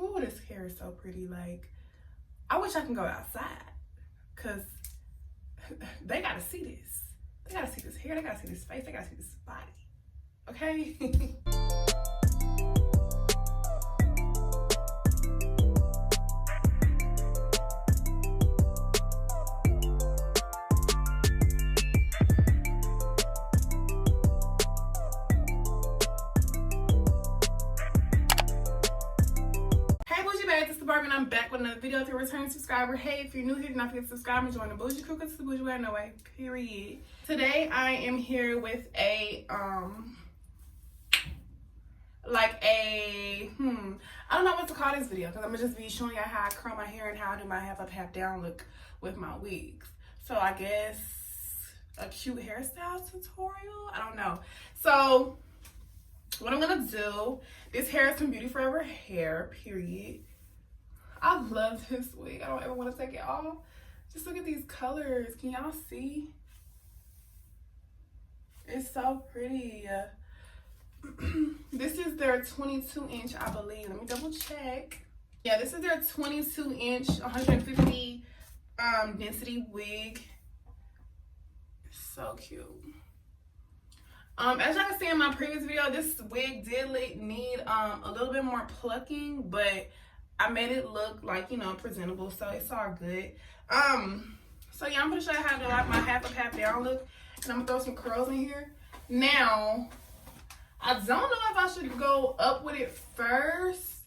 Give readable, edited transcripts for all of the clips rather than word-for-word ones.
Ooh, this hair is so pretty. Like, I wish I can go outside, because they gotta see this. They gotta see this hair, they gotta see this face, they gotta see this body. Okay? And I'm back with another video. If you're a returning subscriber, hey, if you're new here, do not forget to subscribe and join the bougie crew, because it's the bougie way, no way, period. Today I am here with a I don't know what to call this video, because I'm gonna just be showing you how I curl my hair and how I do my half up, half down look with my wigs. So I guess a cute hairstyle tutorial, I don't know. So what I'm gonna do, this hair is from BeautyForeverHair, period. I love this wig. I don't ever want to take it off. Just look at these colors. Can y'all see? It's so pretty. This is their 22-inch, I believe. Let me double check. Yeah, this is their 22-inch, 150 density wig. It's so cute. As y'all can see in my previous video, this wig did need a little bit more plucking, but I made it look like, you know, presentable, so it's all good. So yeah, I'm gonna show you how to do like my half up, half down look, and I'm gonna throw some curls in here. Now, I don't know if I should go up with it first.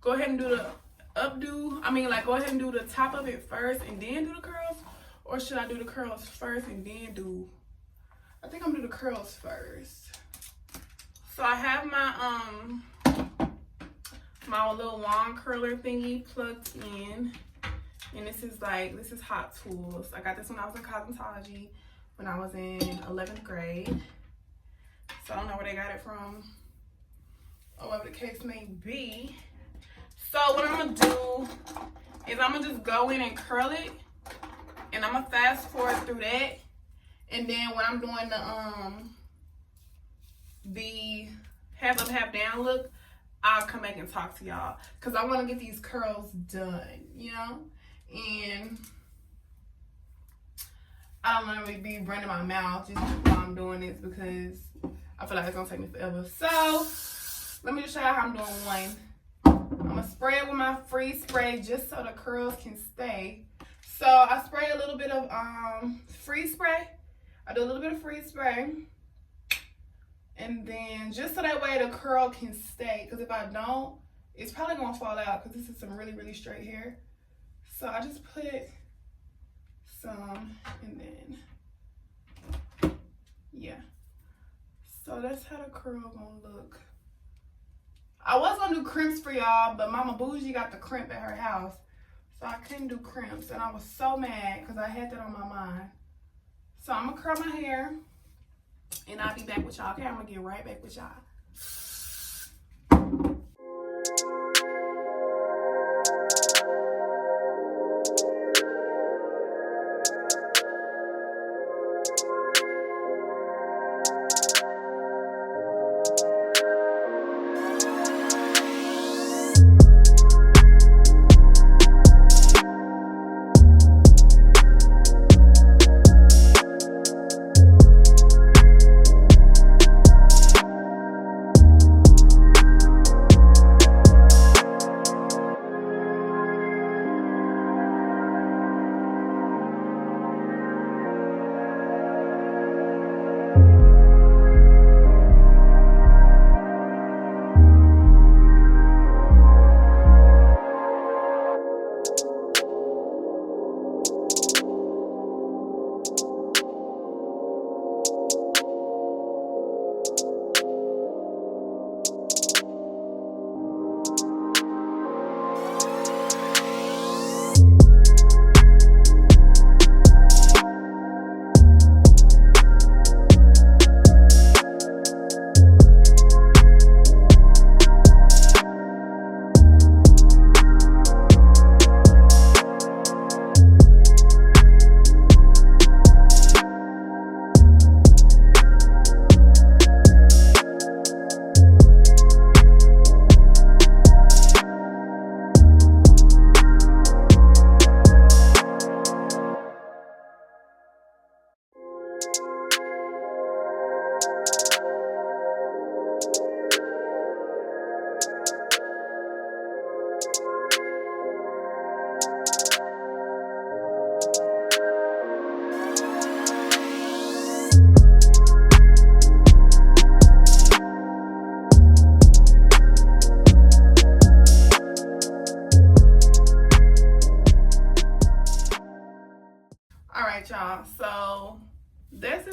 Go ahead and do the go ahead and do the top of it first and then do the curls, or should I do the curls first and then do? I think I'm gonna do the curls first. So I have my little long curler thingy plugged in, and this is Hot Tools. I got this when I was in cosmetology when I was in 11th grade. So I don't know where they got it from, or whatever the case may be. So what I'm gonna do is I'm gonna just go in and curl it, and I'm gonna fast forward through that. And then when I'm doing the half up, half down look, I'll come back and talk to y'all, because I want to get these curls done, you know? And I don't want to be running my mouth just while I'm doing this, because I feel like it's going to take me forever. So let me just show you how I'm doing one. I'm going to spray it with my free spray just so the curls can stay. So I spray a little bit of free spray. I do a little bit of free spray. And then just so that way the curl can stay, because if I don't, it's probably gonna fall out, because this is some really, really straight hair. So I just put some, and then, yeah. So that's how the curl gonna look. I was gonna do crimps for y'all, but Mama Bougie got the crimp at her house, so I couldn't do crimps, and I was so mad because I had that on my mind. So I'm gonna curl my hair, and I'll be back with y'all. Okay, I'm gonna get right back with y'all.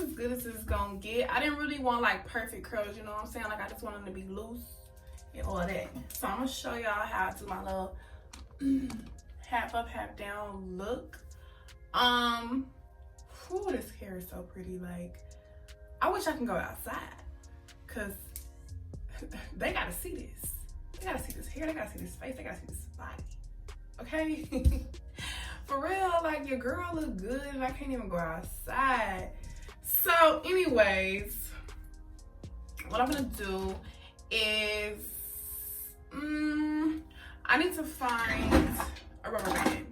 as good as it's gonna get. I didn't really want like perfect curls, you know what I'm saying? Like I just want them to be loose and all that. So I'm gonna show y'all how I do my little half up, half down look. Ooh, this hair is so pretty. Like, I wish I can go outside, cause they gotta see this. They gotta see this hair, they gotta see this face, they gotta see this body. Okay? For real, like your girl look good and I can't even go outside. So anyways, what I'm gonna do is, I need to find a rubber band.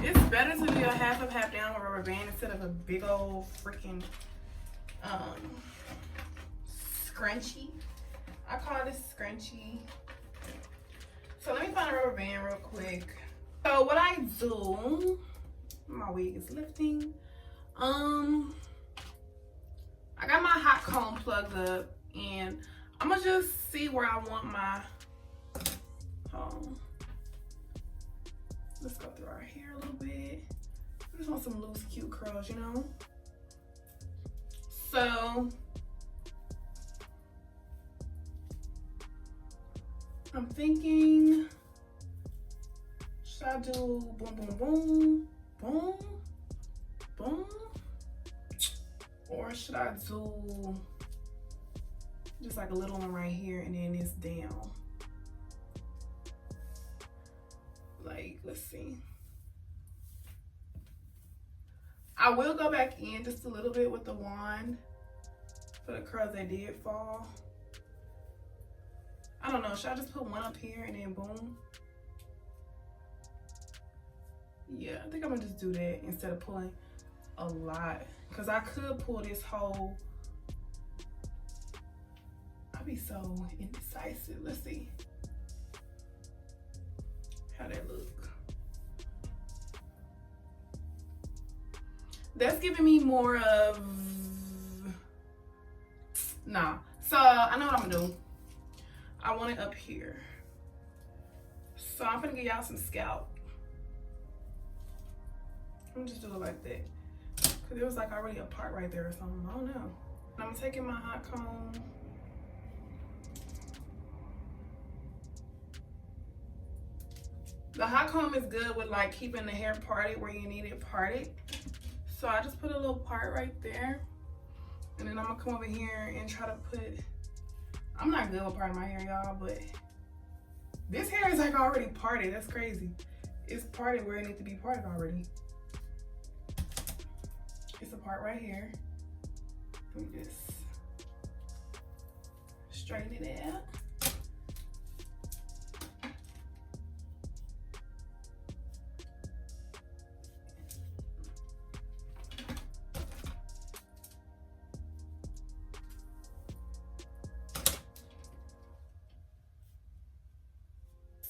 It's better to do a half up, half down with a rubber band instead of a big old freaking scrunchie. I call this scrunchie. So let me find a rubber band real quick. So what I do, my wig is lifting. I got my hot comb plugged up and I'm gonna just see where I want my, let's go through our hair a little bit. I just want some loose, cute curls, you know? So, I'm thinking, should I do boom, boom, boom, boom, boom? Or should I do just like a little one right here and then this down? Like, let's see. I will go back in just a little bit with the wand for the curls that did fall. I don't know, should I just put one up here and then boom? Yeah, I think I'm gonna just do that instead of pulling a lot. Cause I could pull this whole, I'll be so indecisive. Let's see how that look. That's giving me more of, nah. So I know what I'm gonna do. I want it up here. So I'm gonna give y'all some scalp. I'm gonna just do it like that. Cause it was like already a part right there or something, I don't know. I'm taking my hot comb. The hot comb is good with like keeping the hair parted where you need it parted. So I just put a little part right there. And then I'm gonna come over here and try to put, I'm not good with parting my hair, y'all, but this hair is like already parted. That's crazy. It's parted where it needs to be parted already. It's a part right here. Let me just straighten it out.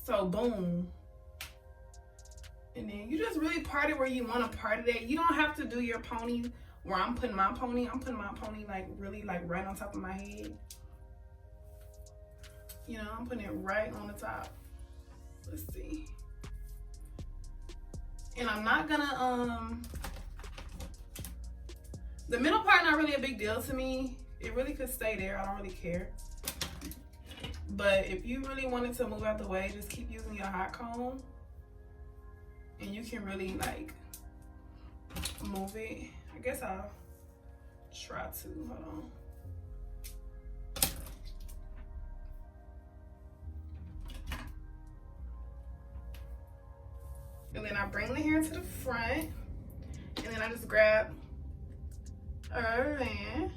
So boom. And then you just really part it where you want to part it at. You don't have to do your pony where I'm putting my pony. I'm putting my pony like really like right on top of my head. You know, I'm putting it right on the top. Let's see. And I'm not gonna, the middle part not really a big deal to me. It really could stay there. I don't really care. But if you really wanted to move out the way, just keep using your hot comb. And you can really like move it. I guess I'll try to, hold on. And then I bring the hair to the front. And then I just grab a band.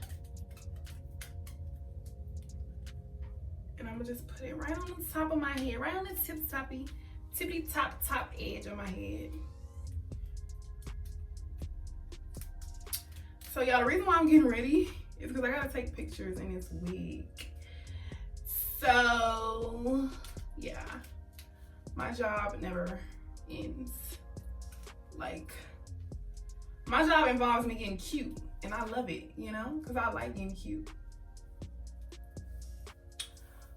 And I'm gonna just put it right on the top of my head, right on the tippy top edge of my head. So y'all, the reason why I'm getting ready is because I gotta take pictures in this wig. So yeah, my job never ends. Like, my job involves me getting cute, and I love it, you know, because I like getting cute.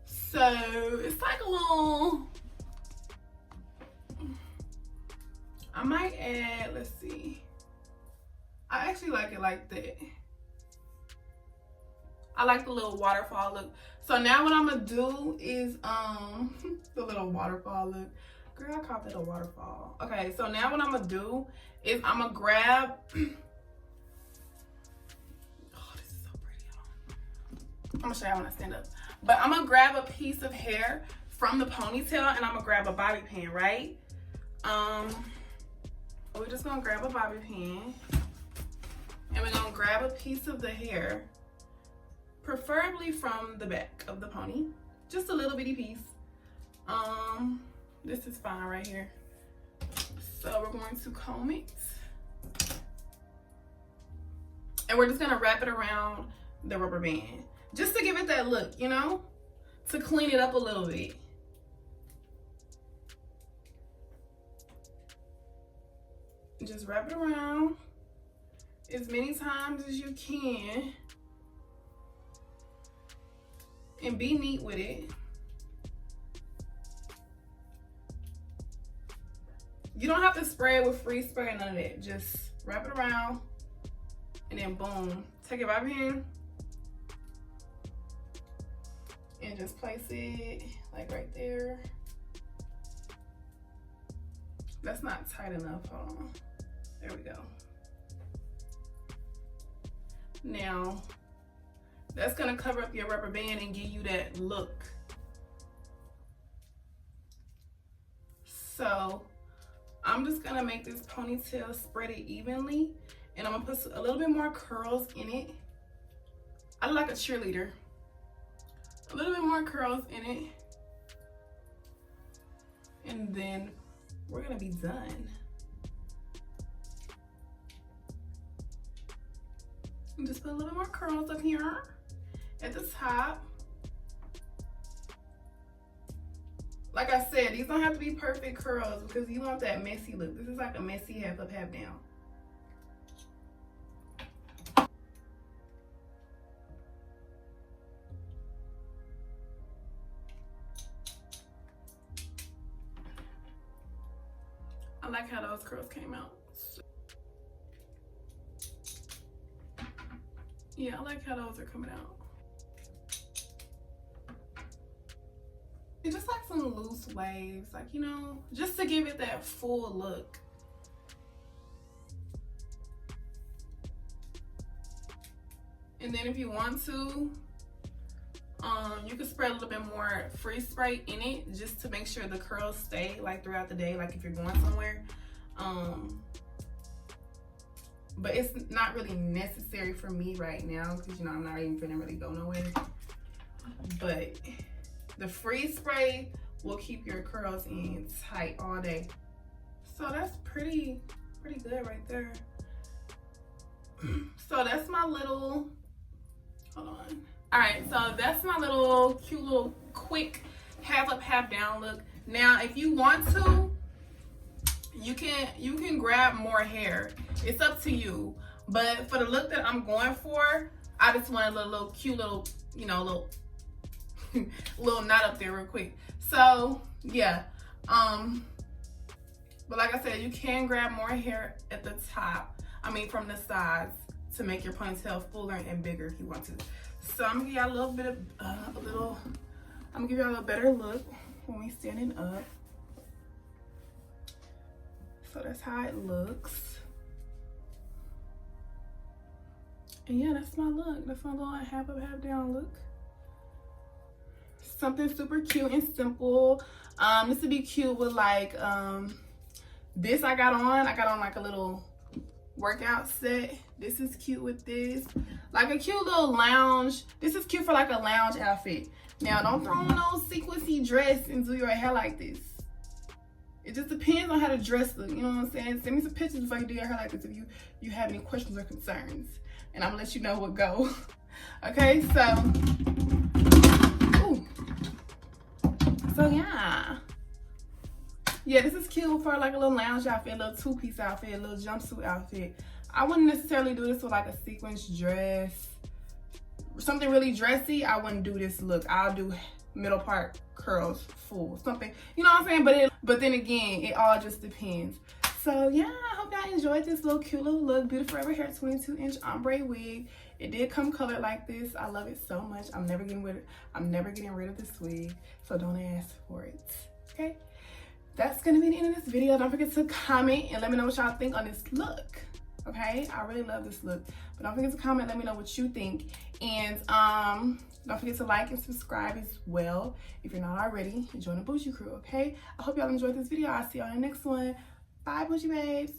So it's like a little, I might add, let's see. I actually like it like that. I like the little waterfall look. So now what I'm gonna do is the little waterfall look. Girl, I called it a waterfall. Okay, so now what I'm gonna do is I'm gonna grab oh, this is so pretty, y'all. I'm gonna show you when I stand up. But I'm gonna grab a piece of hair from the ponytail and I'm gonna grab a bobby pin, right? We're just gonna grab a bobby pin and we're gonna grab a piece of the hair, preferably from the back of the pony, just a little bitty piece. This is fine right here. So we're going to comb it and we're just gonna wrap it around the rubber band just to give it that look, you know, to clean it up a little bit. Just wrap it around as many times as you can and be neat with it. You don't have to spray it with free spray or none of that. Just wrap it around and then boom. Take your bobby pin and just place it like right there. That's not tight enough, hold on. There we go. Now, that's gonna cover up your rubber band and give you that look. So, I'm just gonna make this ponytail spread it evenly and I'm gonna put a little bit more curls in it. I look like a cheerleader. A little bit more curls in it. And then we're gonna be done. And just put a little more curls up here at the top. Like I said, these don't have to be perfect curls because you want that messy look. This is like a messy half up, half down. I like how those curls came out. Yeah, I like how those are coming out. It's just like some loose waves, like, you know, just to give it that full look. And then if you want to, you can spray a little bit more free spray in it just to make sure the curls stay like throughout the day, like if you're going somewhere. But it's not really necessary for me right now because, you know, I'm not even gonna really go nowhere. But the free spray will keep your curls in tight all day. So that's pretty good right there. So that's my little, hold on. All right, so that's my little cute little quick half up, half down look. Now, if you want to, you can grab more hair. It's up to you. But for the look that I'm going for, I just want a little cute little, you know, little knot up there real quick. So yeah, but like I said, you can grab more hair at the top, I mean from the sides, to make your ponytail fuller and bigger if you want to. So I'm gonna give y'all a little bit of I'm gonna give y'all a little better look when we standing up. So that's how it looks. And yeah, that's my look. That's my little half up, half down look. Something super cute and simple. This would be cute with like this I got on like a little workout set. This is cute with this. Like a cute little lounge. This is cute for like a lounge outfit. Now don't throw on no sequincy dress and do your hair like this. It just depends on how the dress look, you know what I'm saying? Send me some pictures before you do your hair like this if you have any questions or concerns. And I'm gonna let you know what go. Okay, so yeah, this is cute for like a little lounge outfit, a little two-piece outfit, a little jumpsuit outfit. I wouldn't necessarily do this with like a sequence dress. Something really dressy, I wouldn't do this look. I'll do middle part curls, full, something, you know what I'm saying? But then again, it all just depends. So yeah, I hope y'all enjoyed this little cute little look. BeautyForeverHair 22-inch ombre wig. It did come colored like this. I love it so much. I'm never getting rid of this wig, so don't ask for it. Okay, that's gonna be the end of this video. Don't forget to comment and let me know what y'all think on this look. Okay, I really love this look, but don't forget to comment, let me know what you think. And don't forget to like and subscribe as well if you're not already. Join the Bougie crew. Okay, I hope y'all enjoyed this video. I'll see y'all in the next one. Bye, Bougie babes.